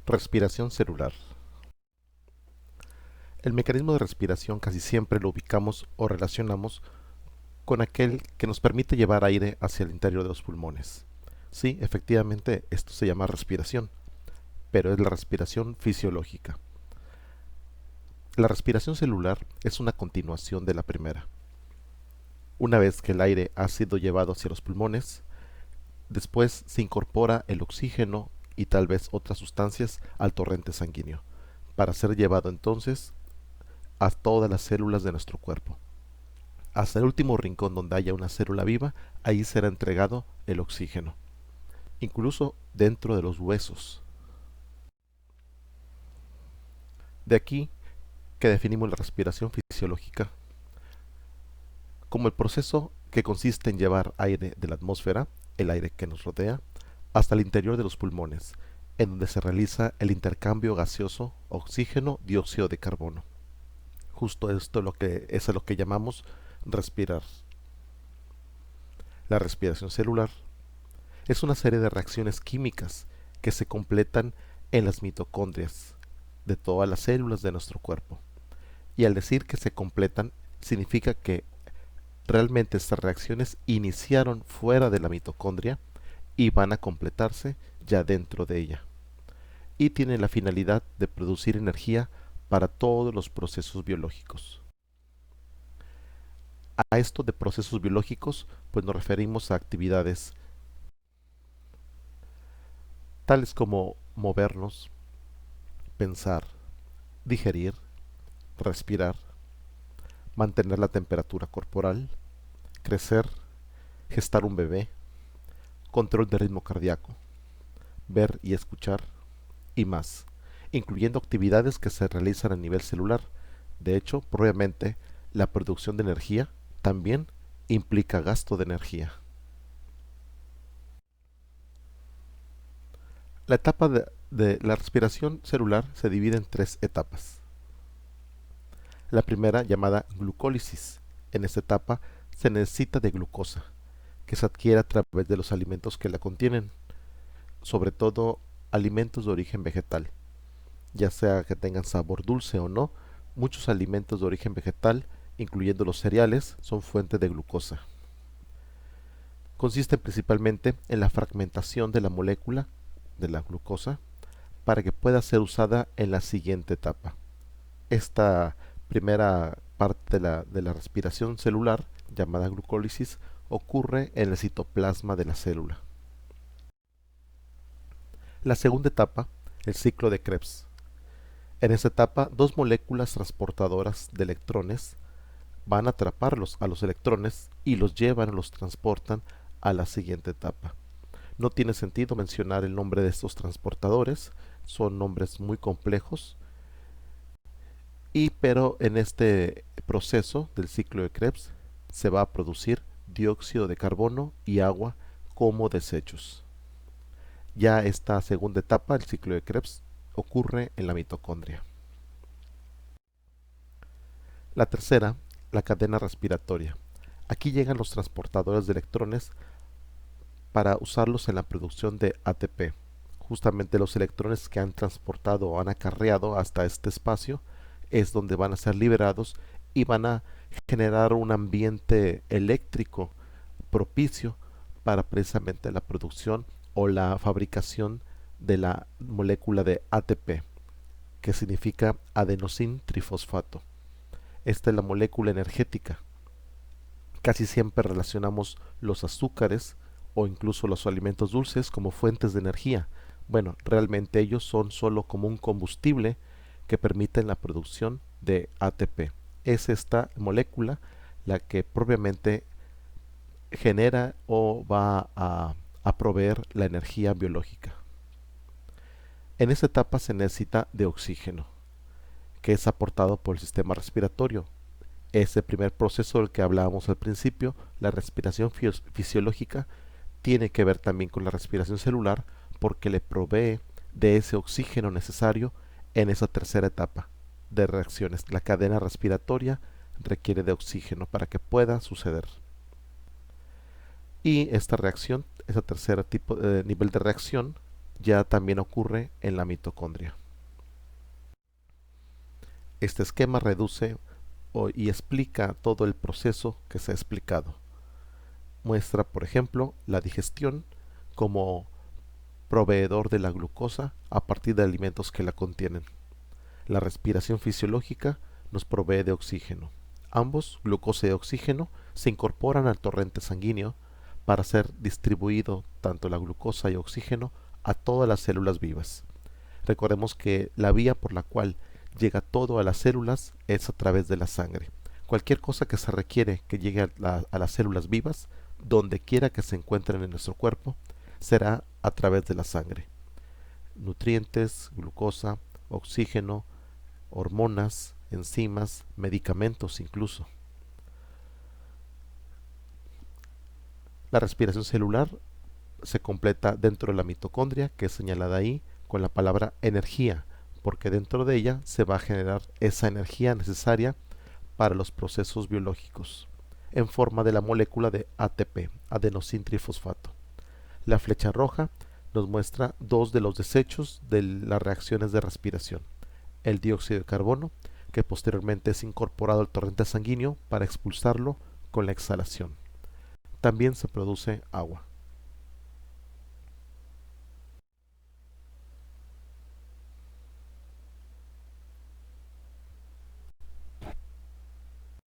Respiración celular. El mecanismo de respiración casi siempre lo ubicamos o relacionamos con aquel que nos permite llevar aire hacia el interior de los pulmones. Sí, efectivamente, esto se llama respiración, pero es la respiración fisiológica. La respiración celular es una continuación de la primera. Una vez que el aire ha sido llevado hacia los pulmones, después se incorpora el oxígeno y tal vez otras sustancias al torrente sanguíneo, para ser llevado entonces a todas las células de nuestro cuerpo. Hasta el último rincón donde haya una célula viva, ahí será entregado el oxígeno, incluso dentro de los huesos. De aquí que definimos la respiración fisiológica como el proceso que consiste en llevar aire de la atmósfera, el aire que nos rodea, hasta el interior de los pulmones, en donde se realiza el intercambio gaseoso oxígeno-dióxido de carbono. Justo esto es lo que llamamos respirar. La respiración celular es una serie de reacciones químicas que se completan en las mitocondrias de todas las células de nuestro cuerpo. Y al decir que se completan, significa que realmente estas reacciones iniciaron fuera de la mitocondria y van a completarse ya dentro de ella. Y tienen la finalidad de producir energía para todos los procesos biológicos. A esto de procesos biológicos, pues nos referimos a actividades tales como movernos, pensar, digerir, respirar, mantener la temperatura corporal, crecer, gestar un bebé, control del ritmo cardíaco, ver y escuchar, y más, incluyendo actividades que se realizan a nivel celular. De hecho, probablemente la producción de energía también implica gasto de energía. La etapa de la respiración celular se divide en tres etapas. La primera, llamada glucólisis. En esta etapa se necesita de glucosa, que se adquiere a través de los alimentos que la contienen, sobre todo alimentos de origen vegetal. Ya sea que tengan sabor dulce o no, muchos alimentos de origen vegetal, incluyendo los cereales, son fuente de glucosa. Consiste principalmente en la fragmentación de la molécula de la glucosa para que pueda ser usada en la siguiente etapa. Esta primera parte de la respiración celular, llamada glucólisis, ocurre en el citoplasma de la célula. La segunda etapa, el ciclo de Krebs. En esta etapa, dos moléculas transportadoras de electrones van a atraparlos a los electrones y los llevan o los transportan a la siguiente etapa. No tiene sentido mencionar el nombre de estos transportadores, son nombres muy complejos, pero en este proceso del ciclo de Krebs se va a producir dióxido de carbono y agua como desechos. Ya esta segunda etapa, el ciclo de Krebs, ocurre en la mitocondria. La tercera, la cadena respiratoria. Aquí llegan los transportadores de electrones para usarlos en la producción de ATP. Justamente los electrones que han transportado o han acarreado hasta este espacio es donde van a ser liberados y van a generar un ambiente eléctrico propicio para precisamente la producción o la fabricación de la molécula de ATP, que significa adenosín trifosfato. Esta es la molécula energética. Casi siempre relacionamos los azúcares o incluso los alimentos dulces como fuentes de energía. Bueno, realmente ellos son solo como un combustible que permiten la producción de ATP. Es esta molécula la que propiamente genera o va a proveer la energía biológica. En esta etapa se necesita de oxígeno, que es aportado por el sistema respiratorio. Ese primer proceso del que hablábamos al principio, la respiración fisiológica, tiene que ver también con la respiración celular porque le provee de ese oxígeno necesario en esa tercera etapa de reacciones. La cadena respiratoria requiere de oxígeno para que pueda suceder. Y esta reacción, ese tercer nivel de reacción, ya también ocurre en la mitocondria. Este esquema reduce y explica todo el proceso que se ha explicado. Muestra, por ejemplo, la digestión como proveedor de la glucosa a partir de alimentos que la contienen. La respiración fisiológica nos provee de oxígeno. Ambos, glucosa y oxígeno, se incorporan al torrente sanguíneo para ser distribuido tanto la glucosa y oxígeno a todas las células vivas. Recordemos que la vía por la cual llega todo a las células es a través de la sangre. Cualquier cosa que se requiere que llegue a las células vivas, donde quiera que se encuentren en nuestro cuerpo, será a través de la sangre. Nutrientes, glucosa, oxígeno, hormonas, enzimas, medicamentos incluso. La respiración celular se completa dentro de la mitocondria, que es señalada ahí con la palabra energía, porque dentro de ella se va a generar esa energía necesaria para los procesos biológicos, en forma de la molécula de ATP, adenosintrifosfato. La flecha roja nos muestra dos de los desechos de las reacciones de respiración: el dióxido de carbono, que posteriormente es incorporado al torrente sanguíneo para expulsarlo con la exhalación. También se produce agua.